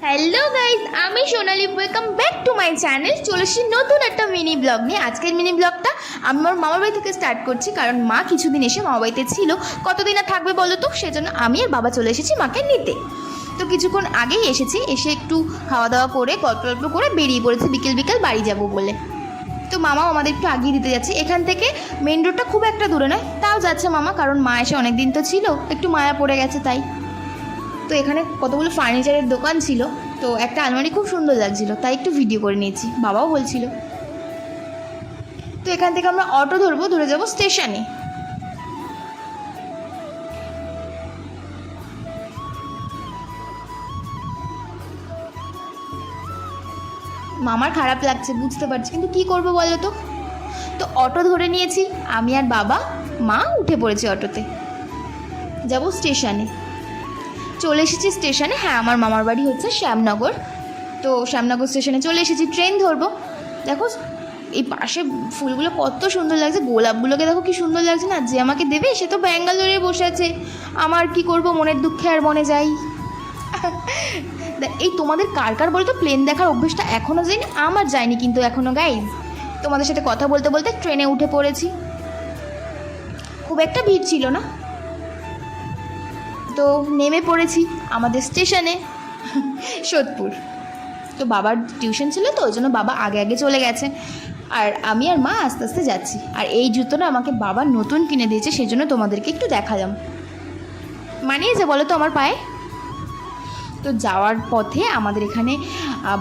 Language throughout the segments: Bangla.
হ্যালো গাইজ, আমি Sonali. Welcome back to my channel. চলে এসেছি নতুন একটা মিনি ব্লগ নিয়ে। আজকের মিনি ব্লগটা আমি আমার মামার বাড়ি থেকে স্টার্ট করছি, কারণ মা কিছুদিন এসে মামা বাড়িতে ছিল। কতদিন আর থাকবে বলো তো, সেজন্য আমি আর বাবা চলে এসেছি মাকে নিতে। তো কিছুক্ষণ আগেই এসেছি, এসে একটু খাওয়া দাওয়া করে গল্প করে বেরিয়ে পড়েছি বিকেল বিকেল বাড়ি যাব বলে। তো মামাও আমাদের একটু আগিয়ে দিতে যাচ্ছে। এখান থেকে মেন রোডটা খুব একটা দূরে নয়, তাও যাচ্ছে মামা, কারণ মা এসে অনেক দিন তো ছিল, একটু মায়া পড়ে গেছে তাই। তো এখানে কতগুলো ফার্নিচারের দোকান ছিল, তো একটা আলমারি খুব সুন্দর লাগছিল, তাই একটু ভিডিও করে নিয়েছি, বাবাও বলছিল। তো এখান থেকে আমরা অটো ধরবো, ধরে যাব স্টেশনে। মামার খারাপ লাগছে বুঝতে পারছি, কিন্তু কি করবো বলো তো। তো অটো ধরে নিয়েছি, আমি আর বাবা মা উঠে পড়েছি অটোতে, যাব স্টেশনে। চলে এসেছি স্টেশনে। হ্যাঁ, আমার মামার বাড়ি হচ্ছে শ্যামনগর। তো শ্যামনগর স্টেশনে চলে এসেছি, ট্রেন ধরবো। দেখো এই পাশে ফুলগুলো কত সুন্দর লাগছে, গোলাপগুলোকে দেখো কি সুন্দর লাগছে না। যে আমাকে দেবে সে তো ব্যাঙ্গালোরে বসে আছে, আমার কি করব, মনের দুঃখে আর মনে যাই। এই তোমাদের কার কার বলতো প্লেন দেখার অভ্যেসটা এখনও যায়নি? আমার যায়নি কিন্তু এখনও গাইজ। তোমাদের সাথে কথা বলতে বলতে ট্রেনে উঠে পড়েছি, খুব একটা ভিড় ছিল না। তো নেমে পড়েছি আমাদের স্টেশনে, সোদপুর। তো বাবার টিউশন ছিল, তো ওই জন্য বাবা আগে আগে চলে গেছে, আর আমি আর মা আস্তে আস্তে যাচ্ছি। আর এই জুতোটা আমাকে বাবা নতুন কিনে দিয়েছে, সেই জন্য তোমাদেরকে একটু দেখালাম। মানিয়েছে বলো তো আমার পায়ে? তো যাওয়ার পথে আমাদের এখানে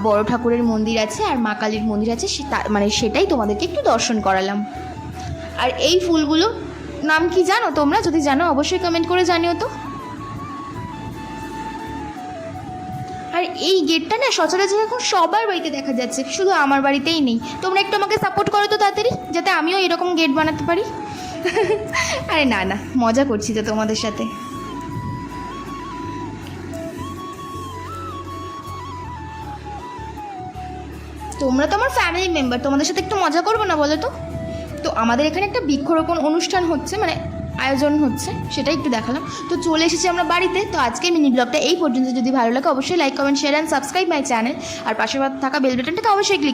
বড় ঠাকুরের মন্দির আছে আর মা কালীর মন্দির আছে, মানে সেটাই তোমাদেরকে একটু দর্শন করালাম। আর এই ফুলগুলো নাম কি জানো তোমরা? যদি জানো অবশ্যই কমেন্ট করে জানিও তো। আর এই গেটটা না সচরাচর এখন সবার বাড়িতে দেখা যাচ্ছে, শুধু আমার বাড়িতেই নেই। তোমরা একটু আমাকে সাপোর্ট করো তো তাড়াতাড়ি, যাতে আমিও এরকম গেট বানাতে পারি। আরে না না, মজা করছি তো তোমাদের সাথে। তোমরা তো আমার ফ্যামিলি মেম্বার, তোমাদের সাথে একটু মজা করবো না বলো তো? তো আমাদের এখানে একটা বৃক্ষরোপণ অনুষ্ঠান হচ্ছে, মানে আয়োজন হচ্ছে, সেটাই একটু দেখালাম। তো চলে এসেছি আমরা বাড়িতে। তো আজকের মিনি ব্লগটা এই পর্যন্ত। যদি ভালো লাগে অবশ্যই like comment share and subscribe my channel, আর পাশে থাকা বেল বাটনটাকে অবশ্যই ক্লিক